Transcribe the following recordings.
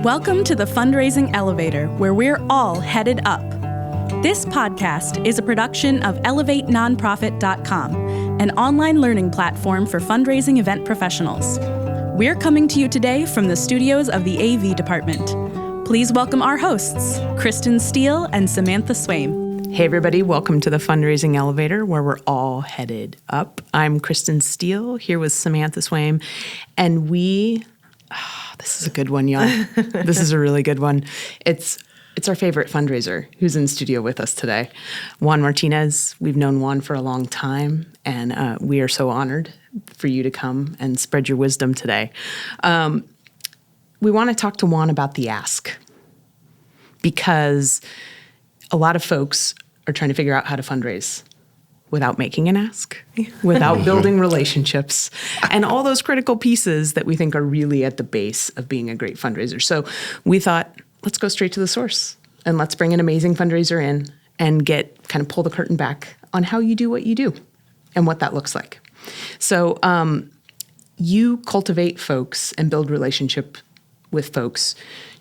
Welcome to the Fundraising Elevator, where we're all headed up. This podcast is a production of ElevateNonprofit.com, an online learning platform for fundraising event professionals. We're coming to you today from the studios of the AV department. Please welcome our hosts, Kristen Steele and Samantha Swaim. Hey everybody, welcome to the Fundraising Elevator, where we're all headed up. I'm Kristen Steele, here with Samantha Swaim, and this is a good one, y'all. This is a really good one. It's our favorite fundraiser who's in studio with us today, Juan Martinez. We've known Juan for a long time, and we are so honored for you to come and spread your wisdom today. We want to talk to Juan about the ask, because a lot of folks are trying to figure out how to fundraise without making an ask, without building relationships, and all those critical pieces that we think are really at the base of being a great fundraiser. So we thought, let's go straight to the source and let's bring an amazing fundraiser in and pull the curtain back on how you do what you do and what that looks like. So you cultivate folks and build relationship with folks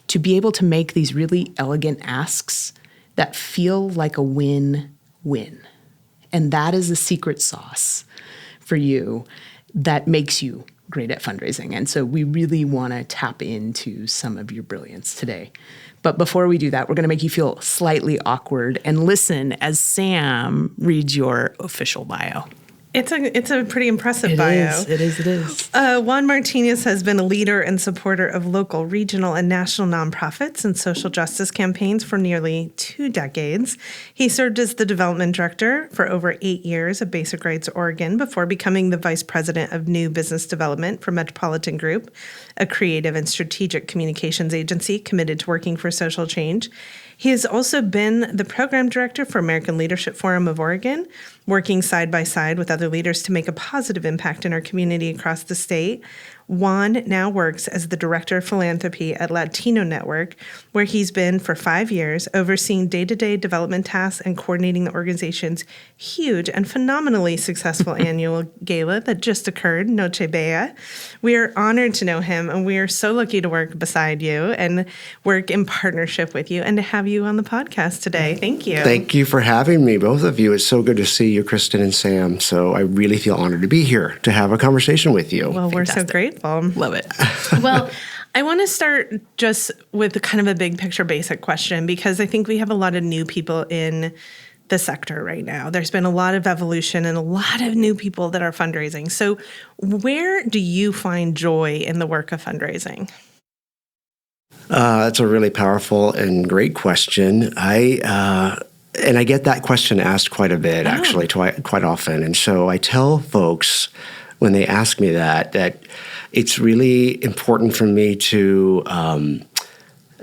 to be able to make these really elegant asks that feel like a win-win. And that is the secret sauce for you that makes you great at fundraising. And so we really want to tap into some of your brilliance today. But before we do that, we're going to make you feel slightly awkward and listen as Sam reads your official bio. It's a pretty impressive bio. It is. Juan Martinez has been a leader and supporter of local, regional, and national nonprofits and social justice campaigns for nearly 2 decades. He served as the development director for over 8 years at Basic Rights Oregon before becoming the vice president of new business development for Metropolitan Group, a creative and strategic communications agency committed to working for social change. He has also been the program director for American Leadership Forum of Oregon, working side by side with other leaders to make a positive impact in our community across the state. Juan now works as the director of philanthropy at Latino Network, where he's been for 5 years, overseeing day-to-day development tasks and coordinating the organization's huge and phenomenally successful annual gala that just occurred, Noche Bella. We are honored to know him, and we are so lucky to work beside you and work in partnership with you and to have you on the podcast today. Thank you. Thank you for having me, both of you. It's so good to see you, Kristen and Sam. So I really feel honored to be here to have a conversation with you. Well, we're so grateful. Love it. Well, I want to start just with kind of a big picture basic question, because I think we have a lot of new people in the sector right now. There's been a lot of evolution and a lot of new people that are fundraising. So where do you find joy in the work of fundraising? That's a really powerful and great question. I get that question asked quite a bit, actually, quite often. And so I tell folks when they ask me that it's really important for me to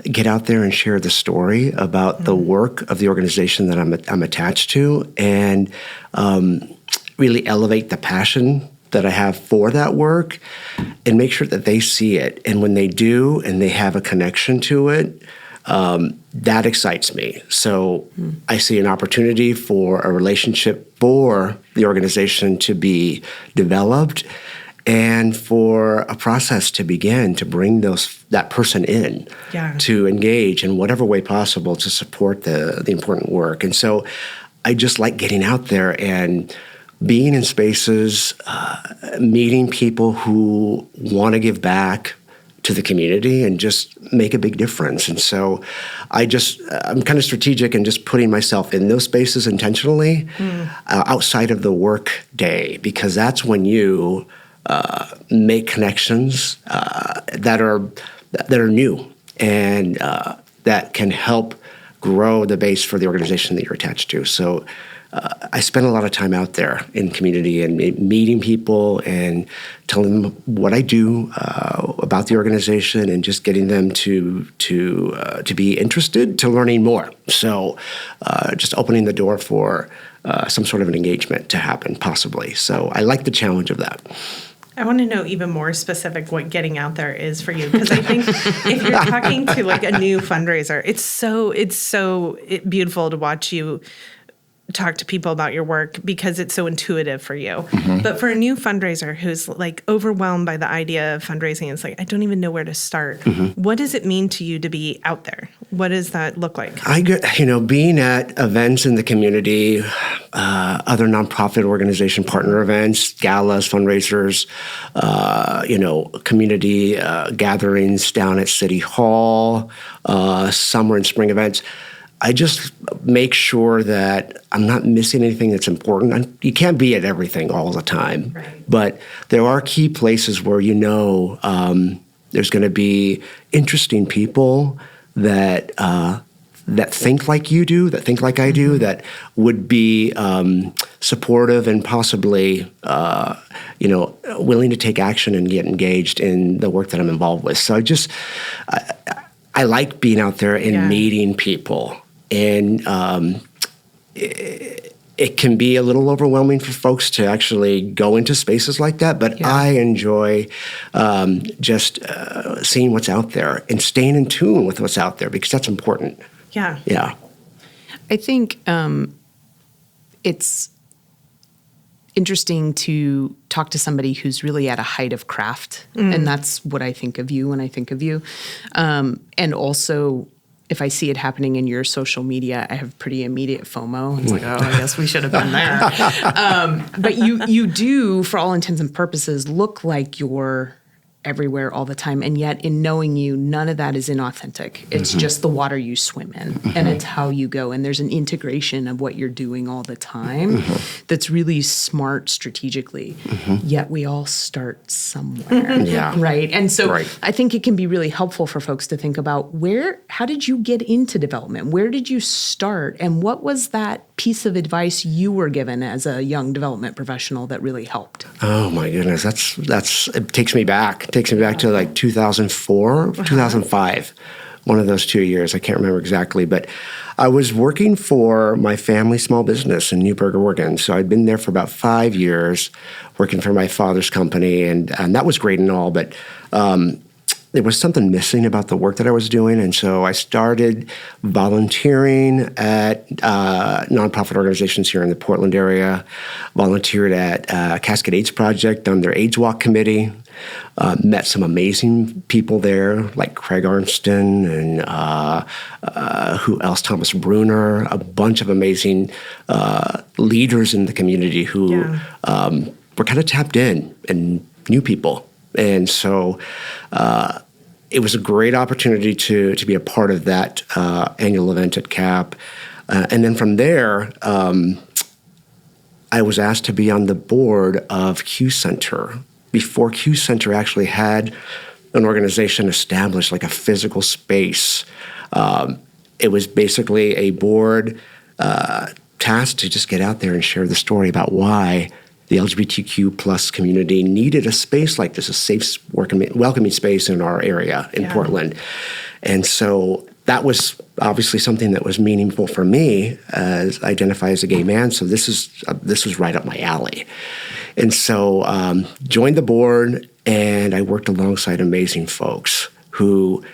get out there and share the story about the work of the organization that I'm attached to, and really elevate the passion that I have for that work and make sure that they see it. And when they do and they have a connection to it, that excites me. So I see an opportunity for a relationship for the organization to be developed and for a process to begin to bring that person in to engage in whatever way possible to support the important work. And so I just like getting out there and being in spaces, meeting people who want to give back to the community and just make a big difference. And so I'm kind of strategic in just putting myself in those spaces intentionally outside of the work day, because that's when you make connections that are new and that can help grow the base for the organization that you're attached to. So I spend a lot of time out there in community and meeting people and telling them what I do about the organization and just getting them to be interested, to learning more. So just opening the door for some sort of an engagement to happen, possibly. So I like the challenge of that. I want to know even more specific what getting out there is for you, because I think if you're talking to like a new fundraiser, it's so beautiful to watch you talk to people about your work because it's so intuitive for you. But for a new fundraiser who's like overwhelmed by the idea of fundraising, it's like, I don't even know where to start. What does it mean to you to be out there? What does that look like? Being at events in the community, other nonprofit organization partner events, galas, fundraisers, community gatherings down at City Hall, summer and spring events. I just make sure that I'm not missing anything that's important. You can't be at everything all the time, but there are key places where there's going to be interesting people that think like you do, that think like I do, that would be supportive and possibly willing to take action and get engaged in the work that I'm involved with. So I like being out there and meeting people. And it can be a little overwhelming for folks to actually go into spaces like that, but I enjoy just seeing what's out there and staying in tune with what's out there because that's important. Yeah. I think it's interesting to talk to somebody who's really at a height of craft, and that's what I think of you when I think of you. And also, if I see it happening in your social media, I have pretty immediate FOMO. It's like, I guess we should have been there. But you do, for all intents and purposes, look like you're everywhere all the time. And yet, in knowing you, none of that is inauthentic. It's just the water you swim in, and it's how you go. And there's an integration of what you're doing all the time that's really smart strategically. Yet we all start somewhere, right? And so I think it can be really helpful for folks to think about how did you get into development? Where did you start? And what was that piece of advice you were given as a young development professional that really helped? Oh my goodness, it takes me back. It takes me back to like 2004, 2005, one of those 2 years. I can't remember exactly, but I was working for my family small business in Newburgh, Oregon. So I'd been there for about 5 years, working for my father's company, and that was great and all, but there was something missing about the work that I was doing, and so I started volunteering at nonprofit organizations here in the Portland area, volunteered at Cascade AIDS Project on their AIDS Walk committee, met some amazing people there, like Craig Armston and who else? Thomas Bruner, a bunch of amazing leaders in the community who were kind of tapped in and knew people. And so it was a great opportunity to be a part of that annual event at CAP. And then from there, I was asked to be on the board of Q Center before Q Center actually had an organization established, like a physical space. It was basically a board tasked to just get out there and share the story about why the LGBTQ plus community needed a space like this, a safe, welcoming space in our area in Portland. And so that was obviously something that was meaningful for me as I identify as a gay man. So this was right up my alley. And so joined the board, and I worked alongside amazing folks who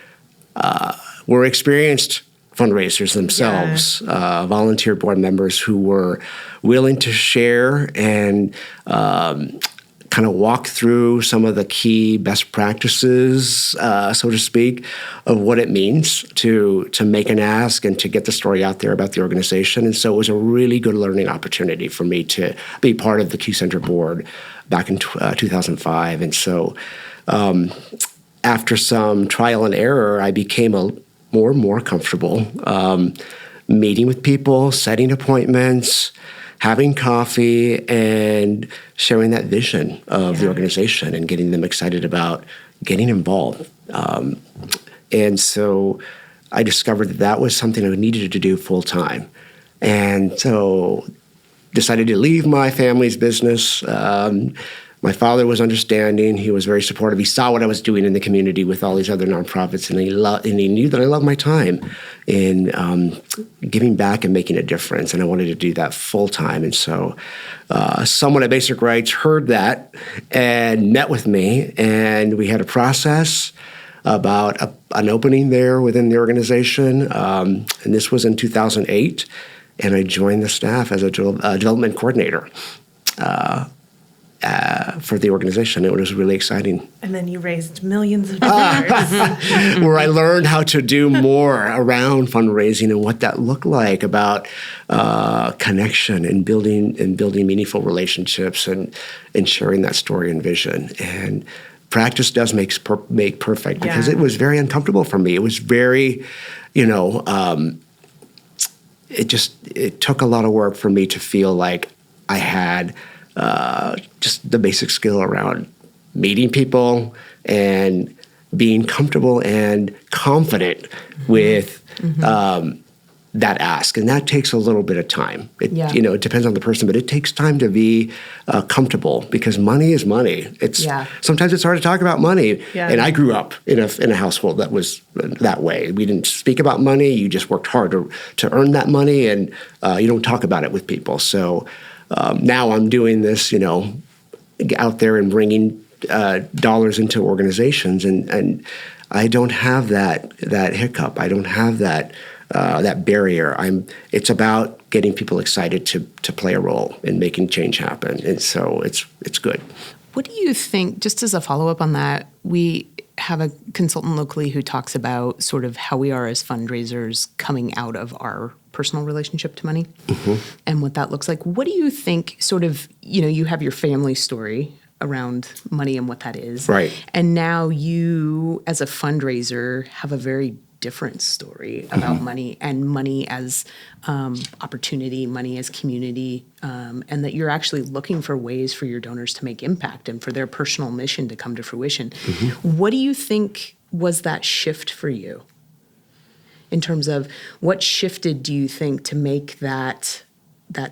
were experienced fundraisers themselves, volunteer board members who were willing to share and kind of walk through some of the key best practices, so to speak, of what it means to make an ask and to get the story out there about the organization. And so it was a really good learning opportunity for me to be part of the Q Center board back in 2005. And so after some trial and error, I became more and more comfortable meeting with people, setting appointments, having coffee, and sharing that vision of the organization and getting them excited about getting involved. And so I discovered that was something I needed to do full time. And so decided to leave my family's business. My father was understanding. He was very supportive. He saw what I was doing in the community with all these other nonprofits, and he knew that I loved my time in giving back and making a difference, and I wanted to do that full time. And so someone at Basic Rights heard that and met with me, and we had a process about an opening there within the organization, and this was in 2008. and I joined the staff as a development coordinator for the organization. It was really exciting. And then you raised millions of dollars. Where I learned how to do more around fundraising and what that looked like, about connection and building meaningful relationships and sharing that story and vision. And practice does make perfect, because it was very uncomfortable for me. It was very, it took a lot of work for me to feel like I had just the basic skill around meeting people and being comfortable and confident with that ask. And that takes a little bit of time. It depends on the person, but it takes time to be comfortable, because money is money. Sometimes it's hard to talk about money. Yeah. And I grew up in a household that was that way. We didn't speak about money. You just worked hard to earn that money, and you don't talk about it with people. So now I'm doing this, out there and bringing dollars into organizations, and I don't have that hiccup. I don't have that barrier. It's about getting people excited to play a role in making change happen, and so it's good. What do you think? Just as a follow up on that, we have a consultant locally who talks about sort of how we are as fundraisers coming out of our personal relationship to money and what that looks like. What do you think? Sort of, you have your family story around money and what that is, right? And now you, as a fundraiser, have a very different story about money, and money as opportunity, money as community, and that you're actually looking for ways for your donors to make impact and for their personal mission to come to fruition. What do you think was that shift for you? In terms of what shifted, do you think, to make that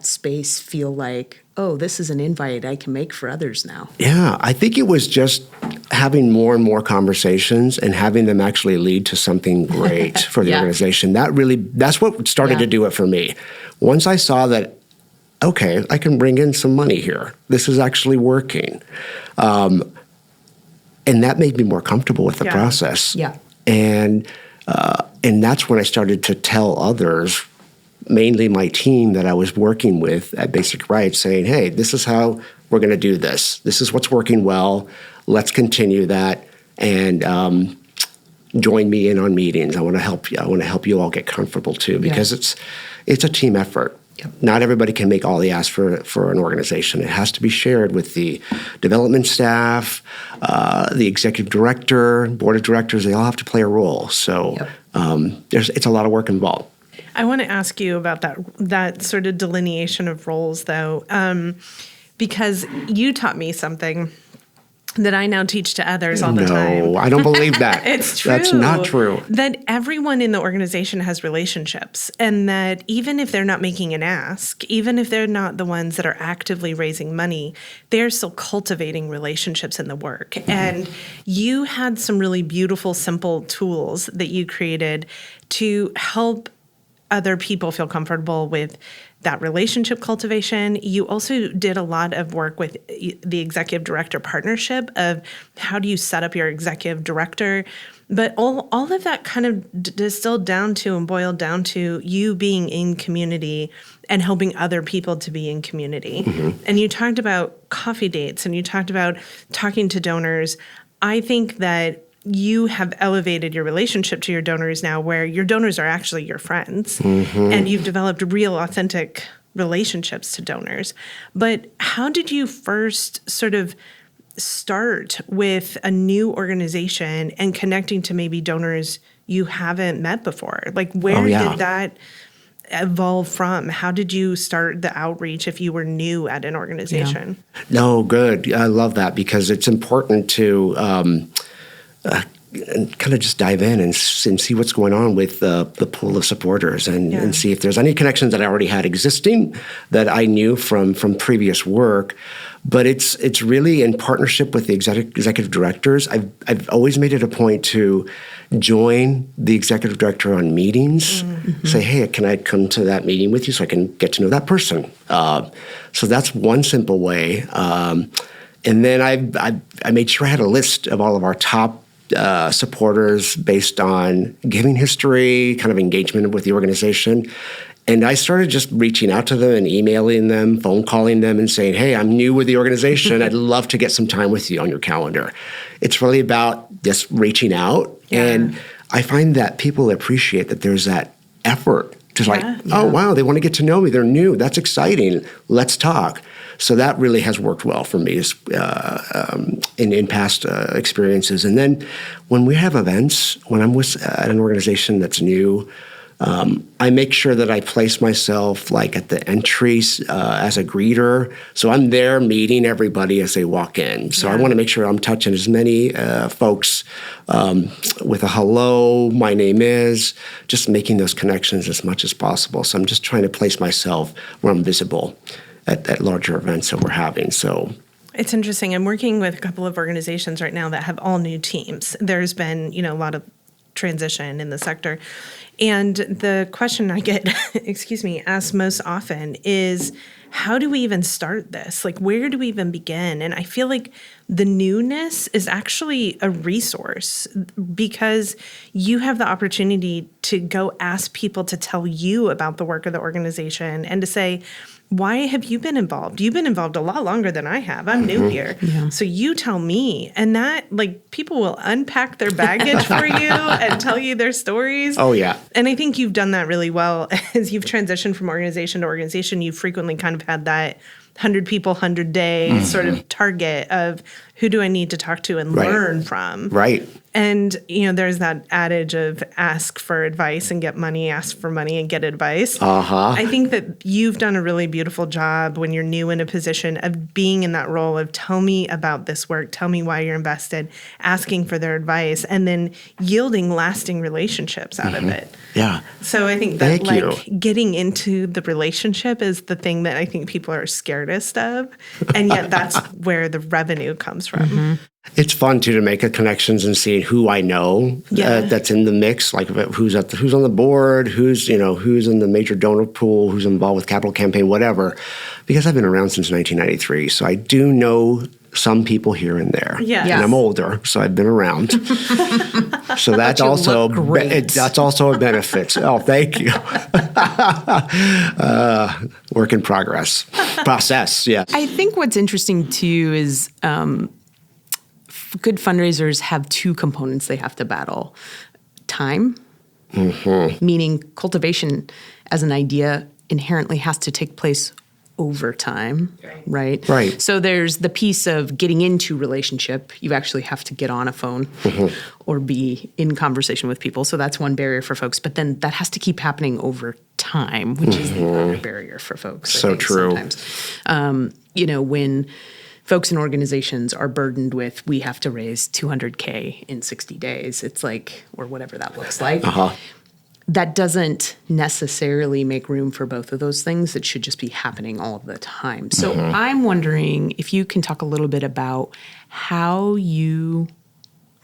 space feel like, oh, this is an invite I can make for others now? Yeah, I think it was just having more and more conversations and having them actually lead to something great for the organization. That's what started to do it for me. Once I saw that, okay, I can bring in some money here. This is actually working. And that made me more comfortable with the process. Yeah. And that's when I started to tell others, mainly my team that I was working with at Basic Rights, saying, hey, this is how we're going to do this. This is what's working well. Let's continue that, and join me in on meetings. I want to help you. I want to help you all get comfortable too, because it's a team effort. Yep. Not everybody can make all the asks for an organization. It has to be shared with the development staff, the executive director, board of directors. They all have to play a role. So it's a lot of work involved. I want to ask you about that sort of delineation of roles, though, because you taught me something that I now teach to others all the time. No, I don't believe that. It's true. That's not true. That everyone in the organization has relationships, and that even if they're not making an ask, even if they're not the ones that are actively raising money, they're still cultivating relationships in the work. And you had some really beautiful, simple tools that you created to help other people feel comfortable with that relationship cultivation. You also did a lot of work with the executive director partnership of how do you set up your executive director. But all of that kind of distilled down to and boiled down to you being in community and helping other people to be in community. And you talked about coffee dates, and you talked about talking to donors. I think that you have elevated your relationship to your donors now, where your donors are actually your friends, and you've developed real, authentic relationships to donors. But how did you first sort of start with a new organization and connecting to maybe donors you haven't met before? Like, where did that evolve from? How did you start the outreach if you were new at an organization? No, good. I love that, because it's important to kind of just dive in and see what's going on with the pool of supporters, and see if there's any connections that I already had existing that I knew from previous work. But it's really in partnership with the executive directors. I've always made it a point to join the executive director on meetings. Say, hey, can I come to that meeting with you so I can get to know that person? So that's one simple way. And then I made sure I had a list of all of our top supporters based on giving history, kind of engagement with the organization. And I started just reaching out to them and emailing them, phone calling them and saying, hey, I'm new with the organization. I'd love to get some time with you on your calendar. It's really about just reaching out. Yeah. And I find that people appreciate that there's that effort to oh, wow, they want to get to know me. They're new. That's exciting. Let's talk. So that really has worked well for me in past experiences. And then when we have events, when I'm at an organization that's new, I make sure that I place myself like at the entry as a greeter. So I'm there meeting everybody as they walk in. So I want to make sure I'm touching as many folks with a hello, my name is, just making those connections as much as possible. So I'm just trying to place myself where I'm visible at larger events that we're having. So it's interesting. I'm working with a couple of organizations right now that have all new teams. There's been, a lot of transition in the sector. And the question I get, asked most often is, how do we even start this? Like, where do we even begin? And I feel like the newness is actually a resource because you have the opportunity to go ask people to tell you about the work of the organization and to say, why have you been involved? You've been involved a lot longer than I have. I'm new here. Yeah. So you tell me. And that, people will unpack their baggage for you and tell you their stories. Oh, yeah. And I think you've done that really well. As you've transitioned from organization to organization, you've frequently kind of had that 100 people, 100 day sort of target of who do I need to talk to and learn from. Right. And, there's that adage of ask for advice and get money, ask for money and get advice. I think that you've done a really beautiful job when you're new in a position of being in that role of tell me about this work, tell me why you're invested, asking for their advice, and then yielding lasting relationships out of it. Yeah. So I think that getting into the relationship is the thing that I think people are scaredest of. And yet that's where the revenue comes from. It's fun too to make connections and see who I know that's in the mix, like who's on the board, who's in the major donor pool, who's involved with capital campaign, whatever. Because I've been around since 1993, so I do know some people here and there. Yeah. And I'm older, so I've been around. So that's also a benefit. Oh, thank you. Work in progress. Process. Yeah. I think what's interesting too is good fundraisers have two components they have to battle. Time, meaning cultivation as an idea inherently has to take place over time, right? Right. So there's the piece of getting into relationship. You actually have to get on a phone or be in conversation with people. So that's one barrier for folks. But then that has to keep happening over time, which is the other barrier for folks. So true. Sometimes, when folks in organizations are burdened with, we have to raise $200K in 60 days. It's like, or whatever that looks like. That doesn't necessarily make room for both of those things. It should just be happening all of the time. So I'm wondering if you can talk a little bit about how you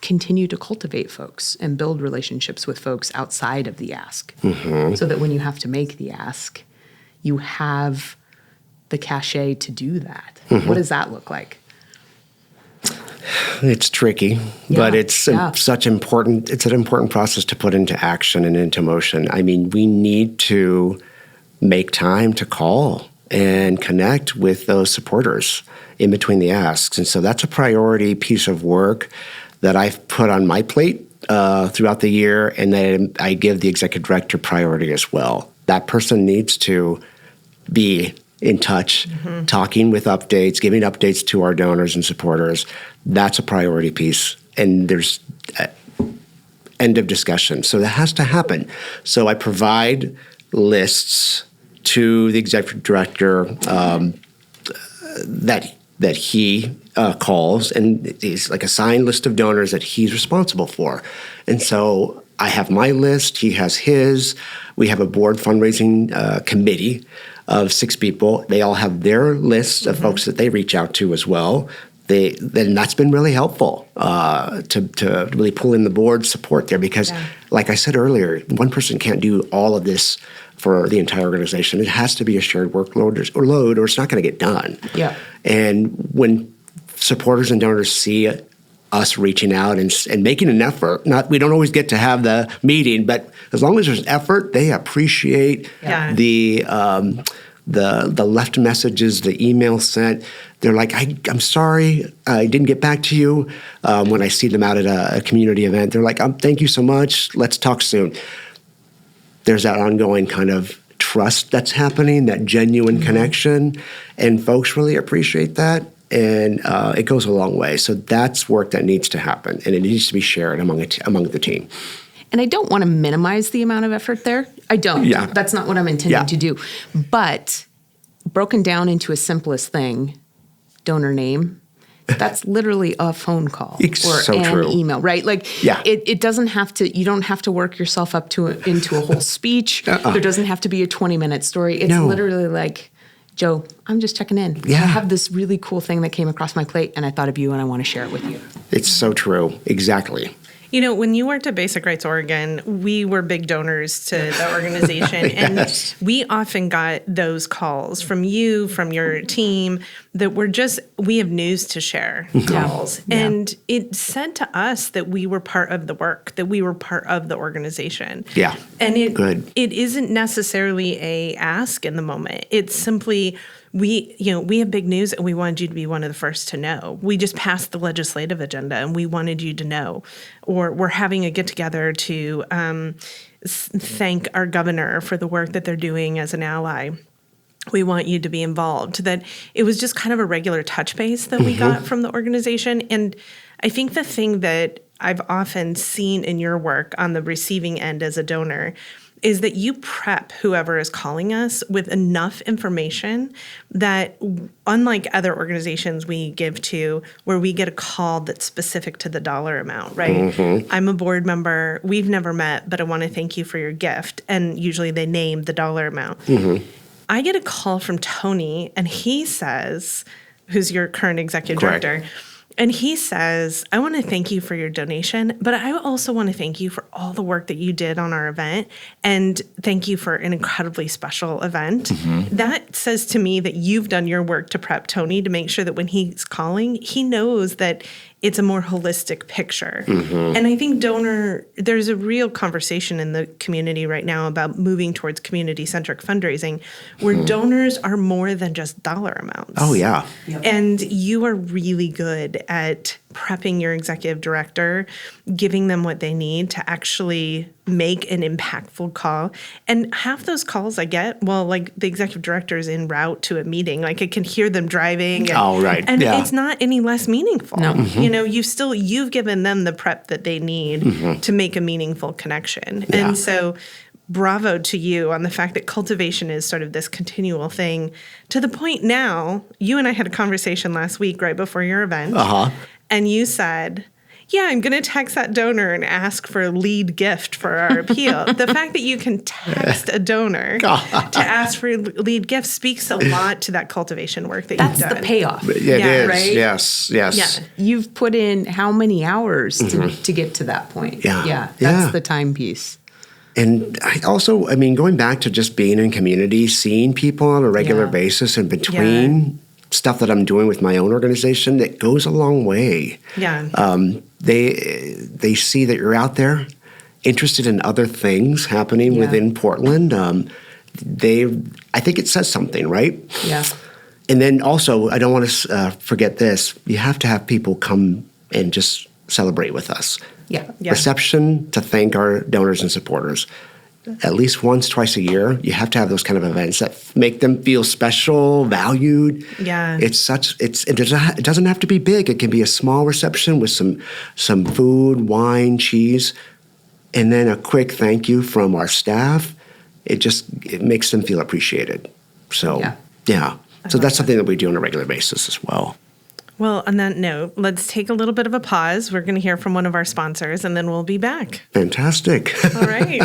continue to cultivate folks and build relationships with folks outside of the ask, so that when you have to make the ask, you have the cachet to do that. What does that look like? It's tricky, but it's it's an important process to put into action and into motion. I mean, we need to make time to call and connect with those supporters in between the asks. And so that's a priority piece of work that I've put on my plate throughout the year, and then I give the executive director priority as well. That person needs to be in touch, talking with updates, giving updates to our donors and supporters. That's a priority piece. And there's end of discussion. So that has to happen. So I provide lists to the executive director that he calls, and it's like a signed list of donors that he's responsible for. And so I have my list, he has his. We have a board fundraising committee of 6 people. They all have their lists of folks that they reach out to as well. Then that's been really helpful to really pull in the board support there because, like I said earlier, one person can't do all of this for the entire organization. It has to be a shared workload or it's not going to get done. Yeah. And when supporters and donors see us reaching out and making an effort. We don't always get to have the meeting, but as long as there's effort, they appreciate the left messages, the email sent. They're like, I'm sorry, I didn't get back to you. When I see them out at a community event, they're like, thank you so much. Let's talk soon. There's that ongoing kind of trust that's happening, that genuine connection, and folks really appreciate that. And it goes a long way. So that's work that needs to happen, and it needs to be shared among the team. And I don't want to minimize the amount of effort there. I don't. Yeah. That's not what I'm intending to do. But broken down into a simplest thing, donor name, that's literally a phone call or an email, right? Like it doesn't have to, you don't have to work yourself up into a whole speech. There doesn't have to be a 20-minute story. It's literally like, Joe, I'm just checking in. Yeah. I have this really cool thing that came across my plate, and I thought of you, and I want to share it with you. It's so true. Exactly. You know, when you worked at Basic Rights Oregon, we were big donors to the organization. And we often got those calls from you, from your team, that were just, we have news to share calls. Yeah. And it said to us that we were part of the work, that we were part of the organization. Yeah. And it isn't necessarily a ask in the moment. It's simply, we have big news and we wanted you to be one of the first to know. We just passed the legislative agenda and we wanted you to know. Or we're having a get-together to thank our governor for the work that they're doing as an ally. We want you to be involved. That it was just kind of a regular touch base that we got from the organization. And I think the thing that I've often seen in your work on the receiving end as a donor is that you prep whoever is calling us with enough information that, unlike other organizations we give to, where we get a call that's specific to the dollar amount, right? I'm a board member. We've never met, but I want to thank you for your gift. And usually they name the dollar amount. I get a call from Tony, and he says, who's your current executive director, and he says, I want to thank you for your donation, but I also want to thank you for all the work that you did on our event, and thank you for an incredibly special event. That says to me that you've done your work to prep Tony to make sure that when he's calling, he knows that it's a more holistic picture. And I think there's a real conversation in the community right now about moving towards community-centric fundraising, where donors are more than just dollar amounts. Oh, yeah. And you are really good at prepping your executive director, giving them what they need to actually make an impactful call. And half those calls I get, like the executive director is en route to a meeting, like I can hear them driving. And it's not any less meaningful. No. You know, you've given them the prep that they need to make a meaningful connection. Yeah. And so bravo to you on the fact that cultivation is sort of this continual thing, to the point now, you and I had a conversation last week right before your event. And you said, I'm going to text that donor and ask for a lead gift for our appeal. The fact that you can text a donor to ask for a lead gift speaks a lot to that cultivation work that you've done. That's the payoff. It is. Right? Yes. Yeah. You've put in how many hours to get to that point? That's the time piece. And I also, going back to just being in community, seeing people on a regular basis in between stuff that I'm doing with my own organization, that goes a long way. They see that you're out there, interested in other things happening within Portland. I think it says something, right? Yeah. And then also, I don't want to forget this. You have to have people come and just celebrate with us. Reception to thank our donors and supporters. At least once, twice a year, you have to have those kind of events that make them feel special, valued. It doesn't have to be big. It can be a small reception with some food, wine, cheese, and then a quick thank you from our staff. It makes them feel appreciated. So so that's something that we do on a regular basis as well. Well, on that note, let's take a little bit of a pause. We're going to hear from one of our sponsors, and then we'll be back. Fantastic. All right.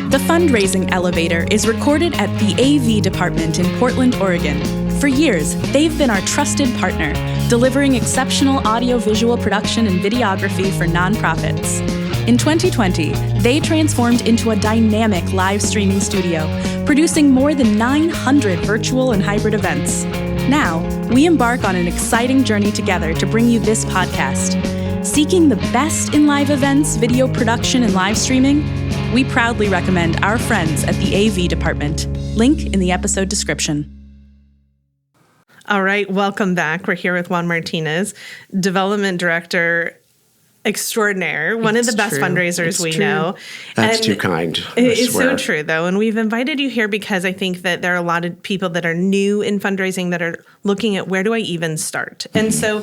The Fundraising Elevator is recorded at the AV department in Portland, Oregon. For years, they've been our trusted partner, delivering exceptional audio-visual production and videography for nonprofits. In 2020, they transformed into a dynamic live streaming studio, producing more than 900 virtual and hybrid events. Now, we embark on an exciting journey together to bring you this podcast. Seeking the best in live events, video production, and live streaming, we proudly recommend our friends at the AV department. Link in the episode description. All right, welcome back. We're here with Juan Martinez, Development Director extraordinaire, one of the best fundraisers we know. That's too kind. It's so true, though. And we've invited you here because I think that there are a lot of people that are new in fundraising that are looking at where do I even start? And so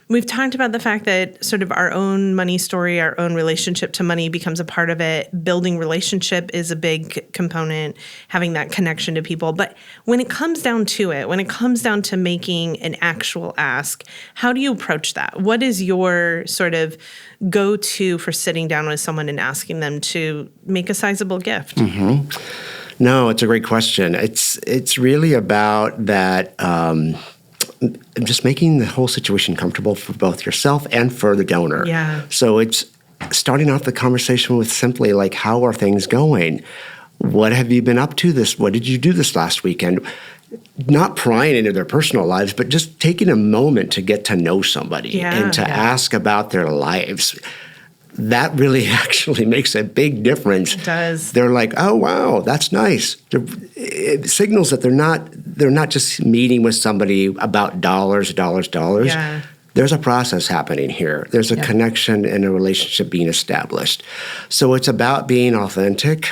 we've talked about the fact that sort of our own money story, our own relationship to money becomes a part of it. Building relationship is a big component, having that connection to people. But when it comes down to it, when it comes down to making an actual ask, how do you approach that? What is your sort of go-to for sitting down with someone and asking them to make a sizable gift? No, it's a great question. It's really about that just making the whole situation comfortable for both yourself and for the donor. Yeah. So it's starting off the conversation with simply like, how are things going? What have you been up to what did you do this last weekend? Not prying into their personal lives, but just taking a moment to get to know somebody and to ask about their lives. That really actually makes a big difference. It does. They're like, oh, wow, that's nice. It signals that they're not just meeting with somebody about dollars. Yeah. There's a process happening here. There's a connection and a relationship being established. So it's about being authentic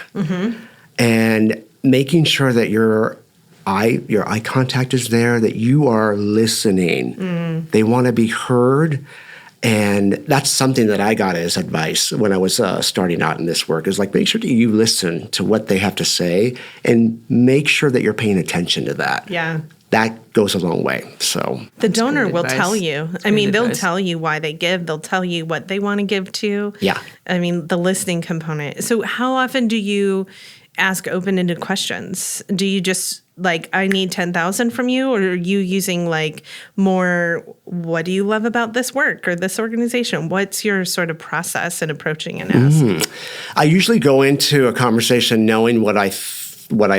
and making sure that your eye contact is there, that you are listening. They want to be heard. And that's something that I got as advice when I was starting out in this work, is like, make sure that you listen to what they have to say and make sure that you're paying attention to that. Yeah. That goes a long way. So the donor will advice. tell you. I mean, they'll tell you why they give. They'll tell you what they want to give to. Yeah. I mean, the listening component. So how often do you ask open-ended questions? Do you just like, I need 10,000 from you? Or are you using like more, what do you love about this work or this organization? What's your sort of process in approaching an ask? I usually go into a conversation knowing what I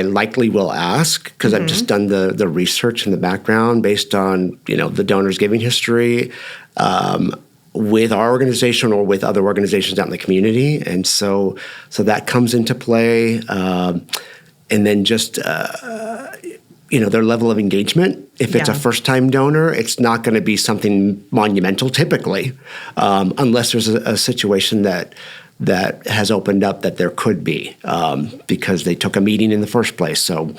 likely will ask, because I've just done the research in the background based on, the donor's giving history, with our organization or with other organizations out in the community. And so that comes into play. And then just, their level of engagement. If it's a first-time donor, it's not going to be something monumental typically, unless there's a situation that has opened up that there could be, because they took a meeting in the first place. So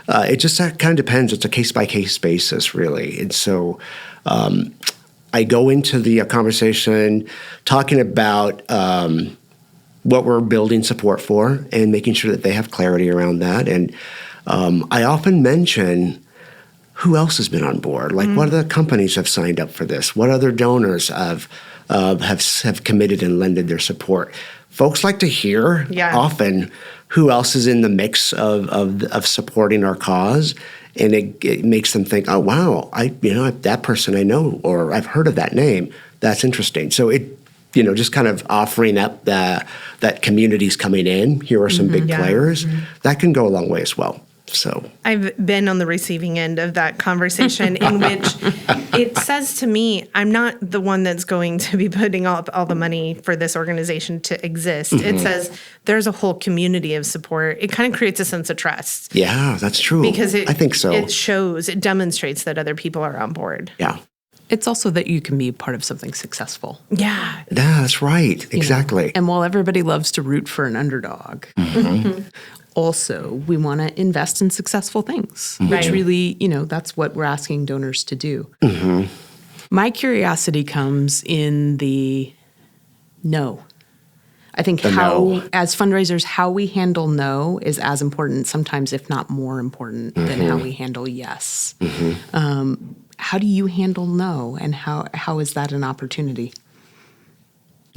it just kind of depends. It's a case-by-case basis, really. And so I go into the conversation talking about what we're building support for and making sure that they have clarity around that. And I often mention who else has been on board. Like, what other companies have signed up for this? What other donors have committed and lended their support? Folks like to hear often who else is in the mix of supporting our cause, and it makes them think, oh wow, that person I know, or I've heard of that name. That's interesting. So it, just kind of offering up that community's coming in. Here are some big players. That can go a long way as well. So I've been on the receiving end of that conversation in which it says to me, I'm not the one that's going to be putting up all the money for this organization to exist. It says there's a whole community of support. It kind of creates a sense of trust. Yeah, that's true. Because I think so. It demonstrates that other people are on board. Yeah. It's also that you can be part of something successful. Yeah. Yeah, that's right. Exactly. And while everybody loves to root for an underdog, also we want to invest in successful things, which really, that's what we're asking donors to do. My curiosity comes in the no. I think as fundraisers, how we handle no is as important, sometimes if not more important, than how we handle yes. How do you handle no, and how is that an opportunity?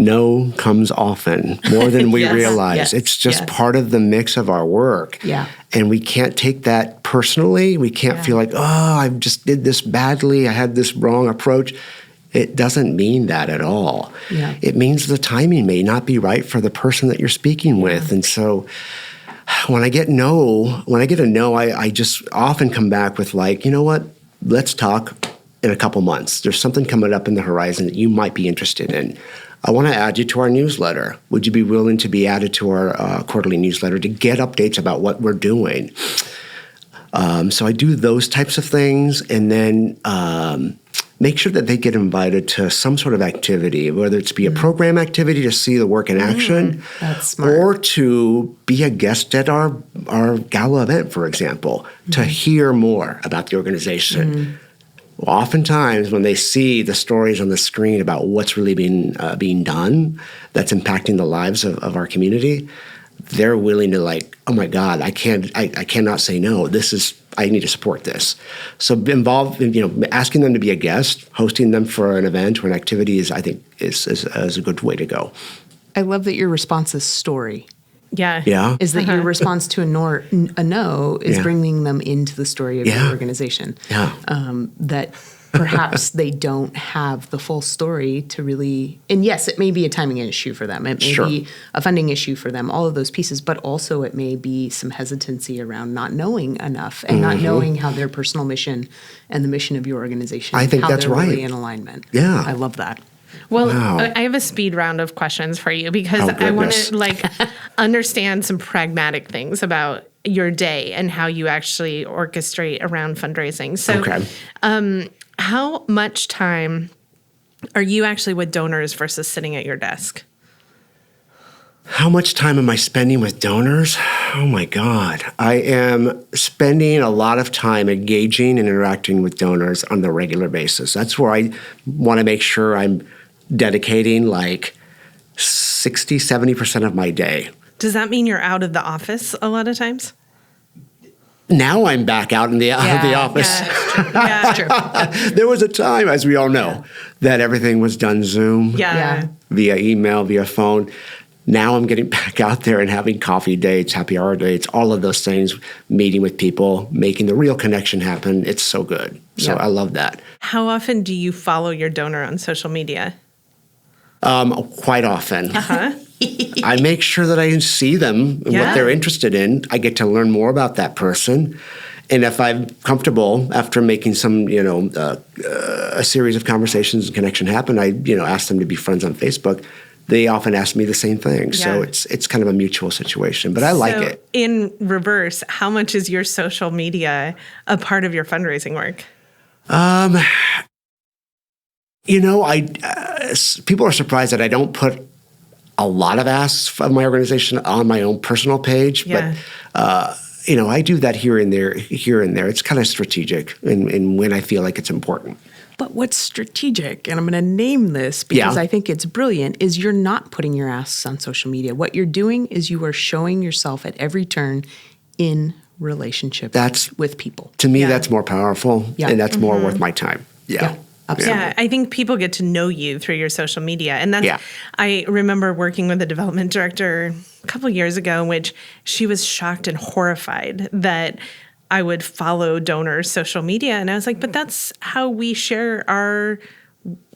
No comes often, more than we realize. Yes, it's just part of the mix of our work. Yeah. And we can't take that personally. We can't feel like, oh, I just did this badly. I had this wrong approach. It doesn't mean that at all. Yeah. It means the timing may not be right for the person that you're speaking with. And so when I get a no, I just often come back with like, you know what, let's talk in a couple months. There's something coming up in the horizon that you might be interested in. I want to add you to our newsletter. Would you be willing to be added to our quarterly newsletter to get updates about what we're doing? So I do those types of things, and then make sure that they get invited to some sort of activity, whether it's be a program activity to see the work in action, That's smart. or to be a guest at our gala event, for example, to hear more about the organization. Oftentimes, when they see the stories on the screen about what's really being done that's impacting the lives of our community, they're willing to like, oh my God, I cannot say no. I need to support this. So involved, asking them to be a guest, hosting them for an event or an activity I think is a good way to go. I love that your response is story. Yeah. Yeah. Is that your response to a no is Yeah. bringing them into the story of Yeah. your organization. Yeah. That perhaps they don't have the full story to really, and yes, it may be a timing issue for them. It may Sure. be a funding issue for them, all of those pieces, but also it may be some hesitancy around not knowing enough and not knowing how their personal mission and the mission of your organization, I think how that's they're right. really in alignment. Yeah. I love that. Well, Wow. I have a speed round of questions for you because Oh, I want goodness. to understand some pragmatic things about your day and how you actually orchestrate around fundraising. So, Okay. how much time are you actually with donors versus sitting at your desk? How much time am I spending with donors? Oh my God. I am spending a lot of time engaging and interacting with donors on the regular basis. That's where I want to make sure I'm dedicating like 60, 70% of my day. Does that mean you're out of the office a lot of times? Now I'm back out in the office. Yeah. There was a time, as we all know, that everything was done Zoom, Yeah. via email, via phone. Now I'm getting back out there and having coffee dates, happy hour dates, all of those things, meeting with people, making the real connection happen. It's so good. So Yeah. I love that. How often do you follow your donor on social media? Quite often. I make sure that I see them and Yeah. what they're interested in. I get to learn more about that person. And if I'm comfortable after making some, a series of conversations and connection happen, I, ask them to be friends on Facebook. They often ask me the same thing. So Yeah. it's kind of a mutual situation, but I like So it. in reverse, how much is your social media a part of your fundraising work? People are surprised that I don't put a lot of asks of my organization on my own personal page, Yeah. but I do that here and there. It's kind of strategic and when I feel like it's important. But what's strategic, and I'm going to name this because Yeah. I think it's brilliant, is you're not putting your asks on social media. What you're doing is you are showing yourself at every turn in relationship with people. To me, Yeah. that's more powerful, Yeah. and that's more worth my time. Yeah, absolutely. Yeah, I think people get to know you through your social media. And that's, Yeah. I remember working with a development director a couple years ago in which she was shocked and horrified that I would follow donors' social media. And I was like, but that's how we share our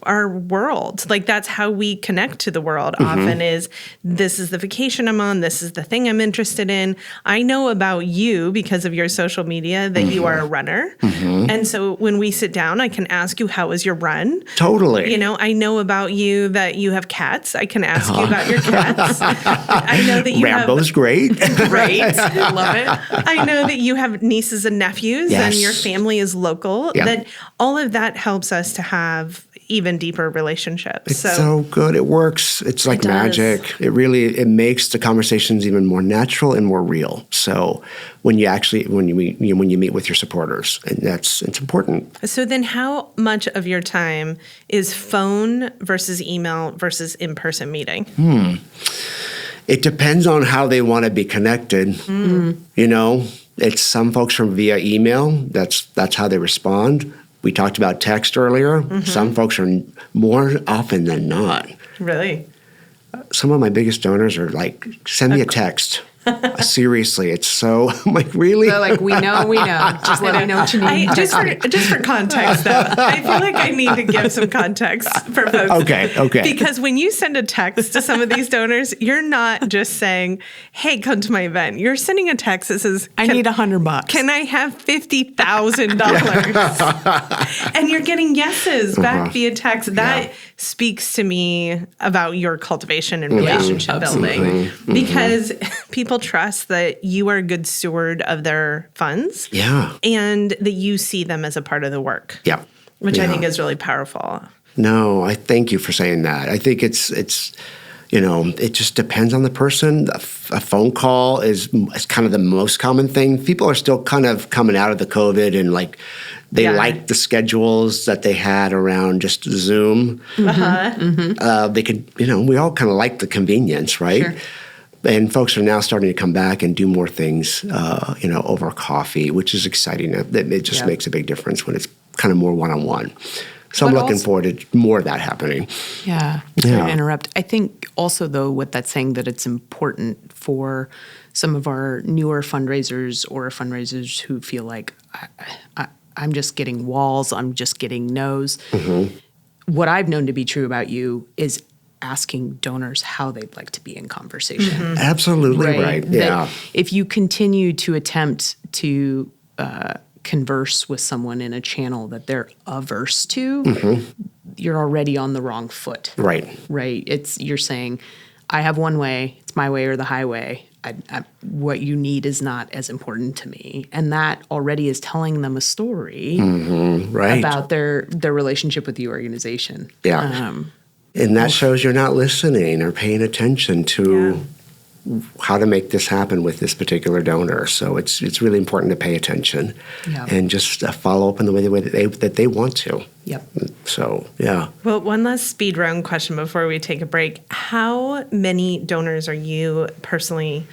world. Like that's how we connect to the world often is this is the vacation I'm on. This is the thing I'm interested in. I know about you because of your social media that you are a runner. And so when we sit down, I can ask you, how was your run? Totally. I know about you that you have cats. I can ask you about your cats. I know that you Rambo's have great. great. Love it. I know that you have nieces and nephews and Yes. your family is local. Yeah. That all of that helps us to have even deeper relationships. It's so good. It works. It's like does. magic. It makes the conversations even more natural and more real. So when you meet with your supporters, and it's important. So then how much of your time is phone versus email versus in-person meeting? It depends on how they want to be connected. It's some folks from via email. That's how they respond. We talked about text earlier. Some folks are more often than not. Really? Some of my biggest donors are like, send me a text. Seriously, it's so, I'm like, really? They're like, we know. Just let me know what you need. Just for context, though, I feel like I need to give some context for folks. Okay. Because when you send a text to some of these donors, you're not just saying, hey, come to my event. You're sending a text that says, I need $100. Can I have $50,000? And you're getting yeses back via text. That speaks to me about your cultivation and relationship building. Because people trust that you are a good steward of their funds. Yeah. And that you see them as a part of the work. Yeah. Which I think is really powerful. No, I thank you for saying that. I think it's it just depends on the person. A phone call is kind of the most common thing. People are still kind of coming out of the COVID and like they like the schedules that they had around just Zoom. They could, we all kind of like the convenience, right? Sure. And folks are now starting to come back and do more things, over coffee, which is exciting. It just makes a big difference when it's kind of more one-on-one. So I'm looking forward to more of that happening. Yeah. Sorry to interrupt. I think also, though, what that's saying that it's important for some of our newer fundraisers or fundraisers who feel like I'm just getting walls, I'm just getting no's. What I've known to be true about you is asking donors how they'd like to be in conversation. Absolutely right. Yeah. That if you continue to attempt to converse with someone in a channel that they're averse to, you're already on the wrong foot. Right. You're saying, I have one way, it's my way or the highway. What you need is not as important to me. And that already is telling them a story about their relationship with the organization. Yeah. And that shows you're not listening or paying attention to how to make this happen with this particular donor. So it's really important to pay attention and just follow up in the way that they want to. Yep. So, yeah. Well, one last speed round question before we take a break. How many donors are you personally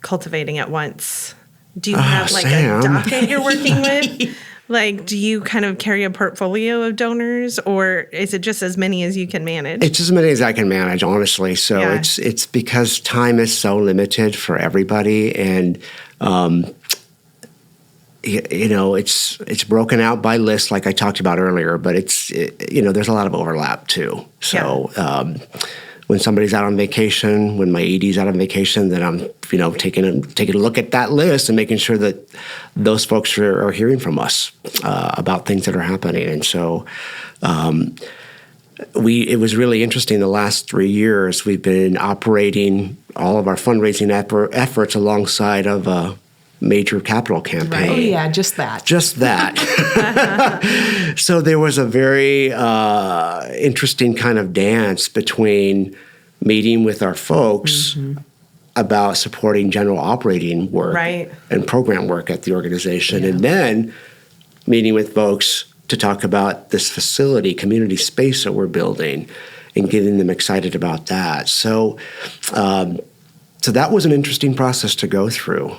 cultivating at once? Do you have Sam. a docket you're working with? Do you kind of carry a portfolio of donors, or is it just as many as you can manage? It's as many as I can manage, honestly. So it's because time is so limited for everybody, and it's broken out by list, like I talked about earlier. But there's a lot of overlap too. So. When somebody's out on vacation, when my ED's out on vacation, then I'm, taking a look at that list and making sure that those folks are hearing from us about things that are happening. And so it was really interesting. The last 3 years, we've been operating all of our fundraising efforts alongside of a major capital campaign. Right. Oh, yeah, just that. So there was a very interesting kind of dance between meeting with our folks about supporting general operating work and program work at the organization, and then meeting with folks to talk about this facility, community space that we're building, and getting them excited about that. So that was an interesting process to go through.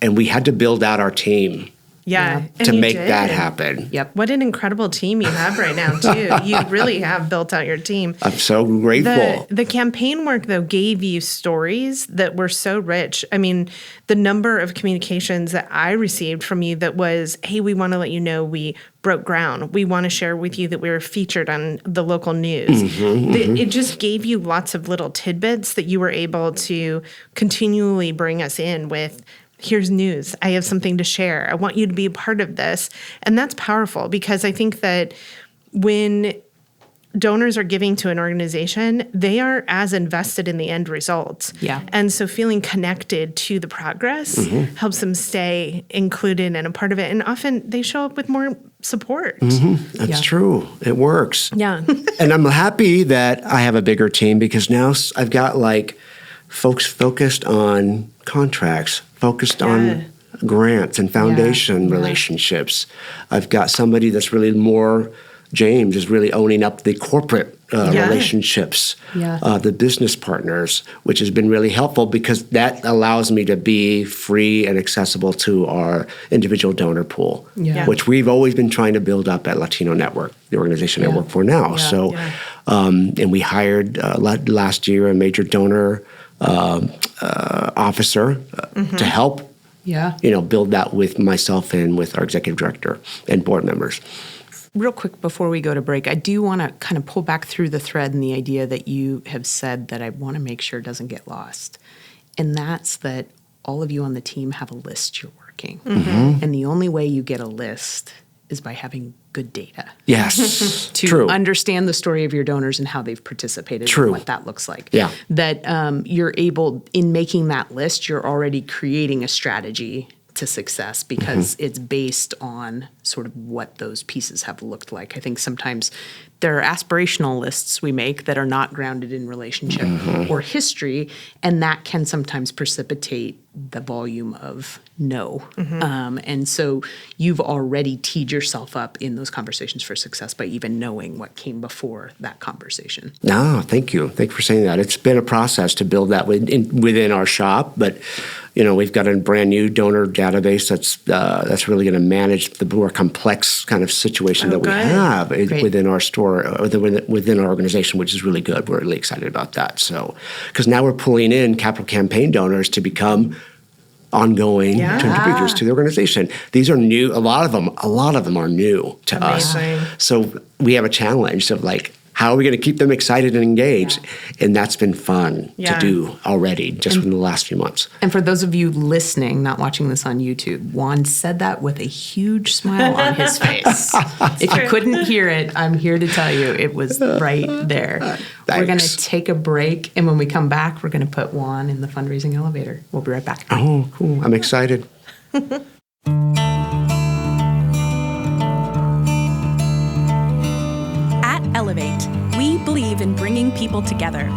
And we had to build out our team to make that happen. Yep. What an incredible team you have right now, too. You really have built out your team. I'm so grateful. The campaign work, though, gave you stories that were so rich. I mean, the number of communications that I received from you that was, hey, we want to let you know we broke ground. We want to share with you that we were featured on the local news. It just gave you lots of little tidbits that you were able to continually bring us in with. Here's news. I have something to share. I want you to be a part of this. And that's powerful because I think that when donors are giving to an organization, they are as invested in the end results. Yeah. And so feeling connected to the progress helps them stay included and a part of it. And often they show up with more support. That's true. It works. Yeah. And I'm happy that I have a bigger team because now I've got folks focused on contracts, focused on grants and foundation relationships. I've got somebody that's really more, James is really owning up the corporate relationships, the business partners, which has been really helpful because that allows me to be free and accessible to our individual donor pool, which we've always been trying to build up at Latino Network, the organization I work for now. And we hired last year a major donor officer to help build that with myself and with our executive director and board members. Real quick before we go to break, I do want to kind of pull back through the thread and the idea that you have said that I want to make sure doesn't get lost. And that's that all of you on the team have a list you're working. And the only way you get a list is by having good data. Yes, to true. understand the story of your donors and how they've participated True. and what that looks like. Yeah. That you're able, in making that list, you're already creating a strategy to success because it's based on sort of what those pieces have looked like. I think sometimes there are aspirational lists we make that are not grounded in relationship or history, and that can sometimes precipitate the volume of no. And so you've already teed yourself up in those conversations for success by even knowing what came before that conversation. No, thank you. Thank you for saying that. It's been a process to build that within our shop, but we've got a brand new donor database that's really going to manage the more complex kind of situation that we have within our store, or within our organization, which is really good. We're really excited about that. So, because now we're pulling in capital campaign donors to become ongoing contributors to the organization. These are new. A lot of them are new to us. So we have a challenge of how are we going to keep them excited and engaged? And that's been fun to do already, just within the last few months. And for those of you listening, not watching this on YouTube, Juan said that with a huge smile on his face. If you couldn't hear it, I'm here to tell you it was right there. We're going to take a break, and when we come back, we're going to put Juan in the fundraising elevator. We'll be right back. Oh, cool. I'm excited. Elevate, we believe in bringing people together.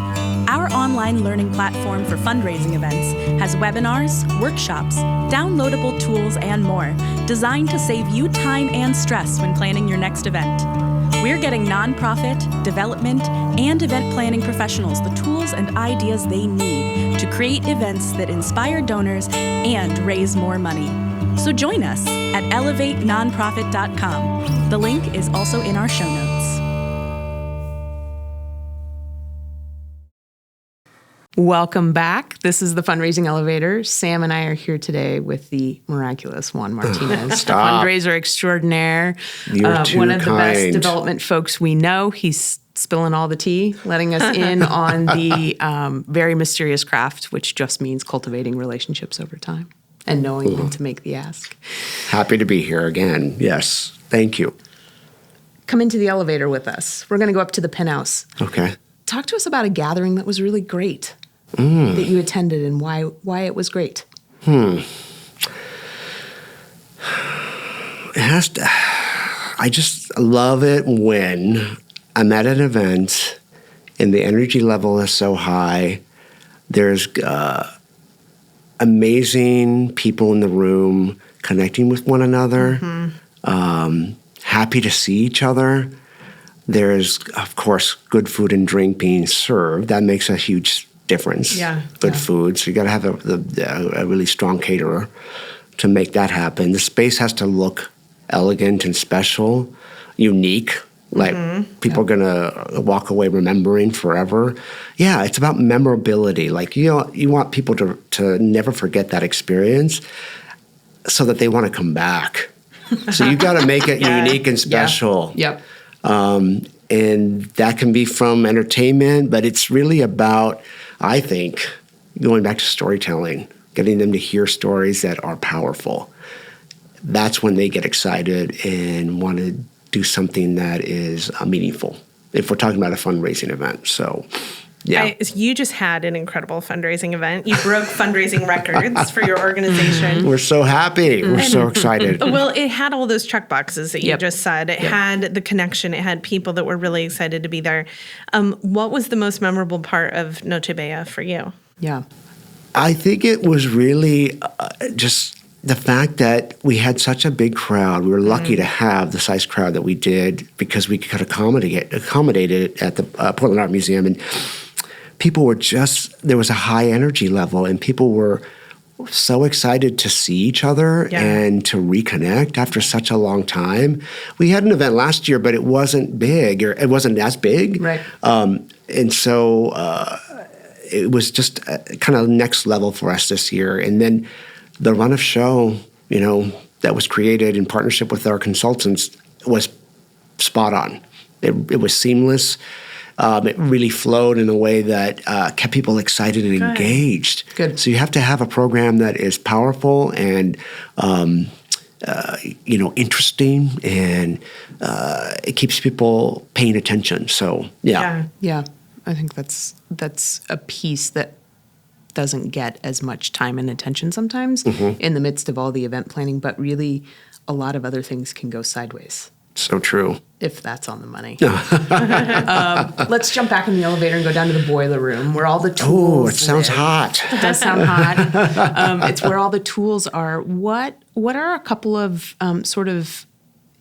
Our online learning platform for fundraising events has webinars, workshops, downloadable tools, and more designed to save you time and stress when planning your next event. We're getting nonprofit, development, and event planning professionals the tools and ideas they need to create events that inspire donors and raise more money. So join us at elevatenonprofit.com. The link is also in our show notes. Welcome back. This is the Fundraising Elevator. Sam and I are here today with the miraculous Juan Martinez, fundraiser extraordinaire, one of the best development folks we know. He's spilling all the tea, letting us in on the very mysterious craft, which just means cultivating relationships over time and knowing when to make the ask. Happy to be here again. Yes. Thank you. Come into the elevator with us. We're going to go up to the penthouse. Okay. Talk to us about a gathering that was really great. That you attended and why it was great. It has to, I just love it when I'm at an event and the energy level is so high. There's amazing people in the room connecting with one another, happy to see each other. There's, of course, good food and drink being served. That makes a huge difference. Good food. So you got to have a really strong caterer to make that happen. The space has to look elegant and special, unique. Like people are going to walk away remembering forever. Yeah, it's about memorability. Like, you want people to never forget that experience so that they want to come back. So you got to make it unique and special. Yep. And that can be from entertainment, but it's really about, I think, going back to storytelling, getting them to hear stories that are powerful. That's when they get excited and want to do something that is meaningful, if we're talking about a fundraising event. So, yeah. You just had an incredible fundraising event. You broke fundraising records for your organization. We're so happy. We're so excited. Well, it had all those check boxes that you just said. It had the connection. It had people that were really excited to be there. What was the most memorable part of Noche Bella for you? Yeah. I think it was really just the fact that we had such a big crowd. We were lucky to have the size crowd that we did because we could accommodate it at the Portland Art Museum. And people were there was a high energy level, and people were so excited to see each other and to reconnect after such a long time. We had an event last year, but it wasn't big, or it wasn't as big. Right. And so it was just kind of next level for us this year. And then the run of show, that was created in partnership with our consultants was spot on. It was seamless. It really flowed in a way that kept people excited and engaged. Good. So you have to have a program that is powerful and interesting, and it keeps people paying attention. So yeah. I think that's a piece that doesn't get as much time and attention sometimes in the midst of all the event planning, but really a lot of other things can go sideways. So true. If that's on the money. Let's jump back in the elevator and go down to the boiler room where all the tools. Oh, it sounds hot. It does sound hot. It's where all the tools are. What are a couple of sort of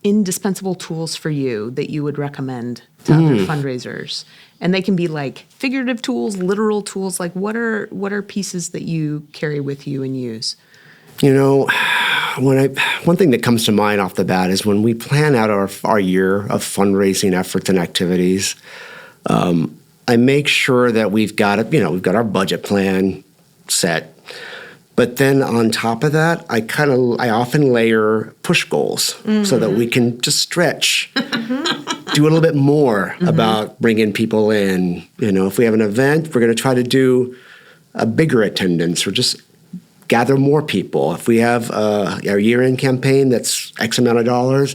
indispensable tools for you that you would recommend to other fundraisers? And they can be like figurative tools, literal tools. Like what are pieces that you carry with you and use? One thing that comes to mind off the bat is when we plan out our year of fundraising efforts and activities, I make sure that we've got our budget plan set. But then on top of that, I often layer push goals so that we can just stretch, do a little bit more about bringing people in. If we have an event, we're going to try to do a bigger attendance or just gather more people. If we have our year-end campaign that's X amount of dollars,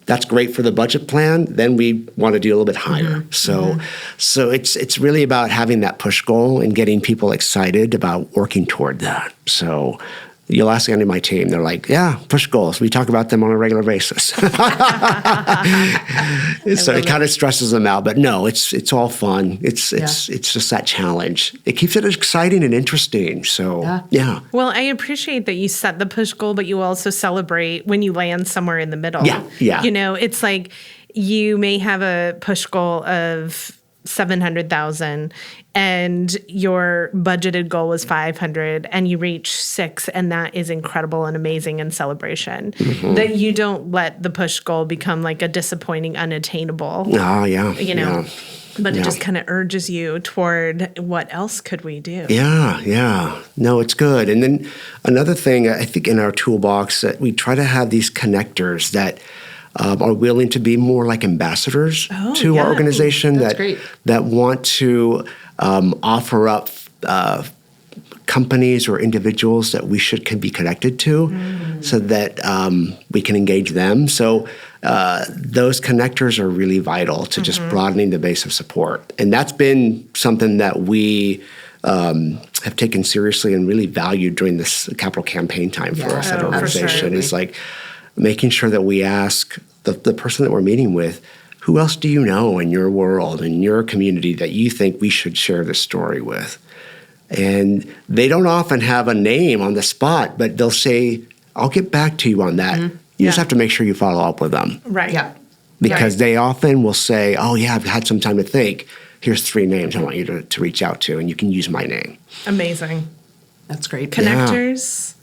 that's great for the budget plan. Then we want to do a little bit higher. So it's really about having that push goal and getting people excited about working toward that. So you'll ask any of my team, they're like, yeah, push goals. We talk about them on a regular basis. So it kind of stresses them out. But no, it's all fun. It's just that challenge. It keeps it exciting and interesting. So, yeah. Well, I appreciate that you set the push goal, but you also celebrate when you land somewhere in the middle. Yeah. It's like you may have a push goal of $700,000 and your budgeted goal was $500,000 and you reach $6,000, and that is incredible and amazing and celebration. That you don't let the push goal become like a disappointing, unattainable. Oh, yeah. But it just kind of urges you toward what else could we do? Yeah. No, it's good. And then another thing, I think in our toolbox, that we try to have these connectors that are willing to be more like ambassadors to our organization that want to offer up companies or individuals that we can be connected to so that we can engage them. So those connectors are really vital to just broadening the base of support. And that's been something that we have taken seriously and really valued during this capital campaign time for us at our organization. Is like making sure that we ask the person that we're meeting with, who else do you know in your world, in your community that you think we should share this story with? And they don't often have a name on the spot, but they'll say, I'll get back to you on that. You just have to make sure you follow up with them. Right. Yeah. Because they often will say, oh, yeah, I've had some time to think. Here's 3 names I want you to reach out to, and you can use my name. Amazing. That's great. Connectors.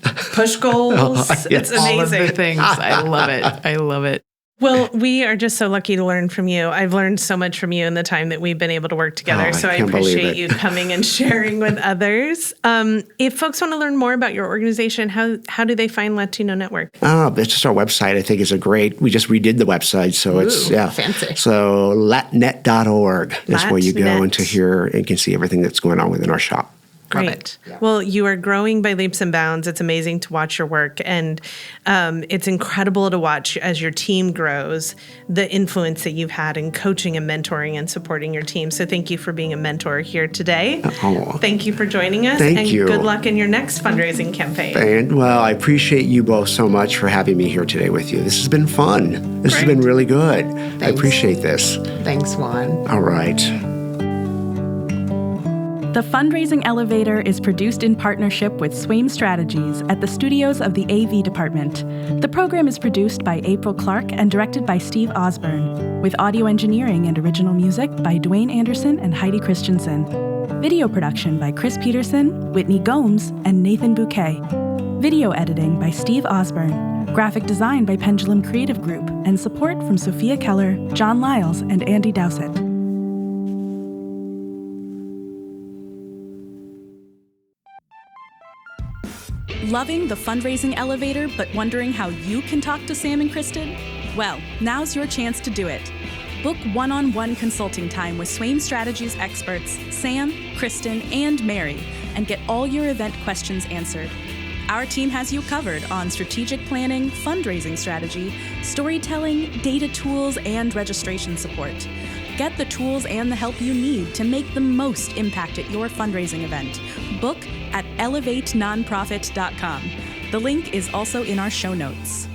Push goals. It's amazing. All of the things. I love it. Well, we are just so lucky to learn from you. I've learned so much from you in the time that we've been able to work together. So I appreciate you coming and sharing with others. If folks want to learn more about your organization, how do they find Latino Network? It's just our website, I think, we just redid the website. So it's fancy. So latnet.org is where you go into here and can see everything that's going on within our shop. Great. Well, you are growing by leaps and bounds. It's amazing to watch your work. And it's incredible to watch as your team grows, the influence that you've had in coaching and mentoring and supporting your team. So thank you for being a mentor here today. Thank you for joining us. Thank you. Good luck in your next fundraising campaign. And, I appreciate you both so much for having me here today with you. This has been fun. This has been really good. Thanks. I appreciate this. Thanks, Juan. All right. The Fundraising Elevator is produced in partnership with Swaim Strategies at the studios of the AV Department. The program is produced by April Clark and directed by Steve Osborne, with audio engineering and original music by Dwayne Anderson and Heidi Christensen. Video production by Chris Peterson, Whitney Gomes, and Nathan Bouquet. Video editing by Steve Osborne. Graphic design by Pendulum Creative Group, and support from Sophia Keller, John Lyles, and Andy Dowsett. Loving the fundraising elevator, but wondering how you can talk to Sam and Kristen? Well, now's your chance to do it. Book one-on-one consulting time with Swaim Strategies experts Sam, Kristen, and Mary, and get all your event questions answered. Our team has you covered on strategic planning, fundraising strategy, storytelling, data tools, and registration support. Get the tools and the help you need to make the most impact at your fundraising event. Book at elevatenonprofit.com. The link is also in our show notes.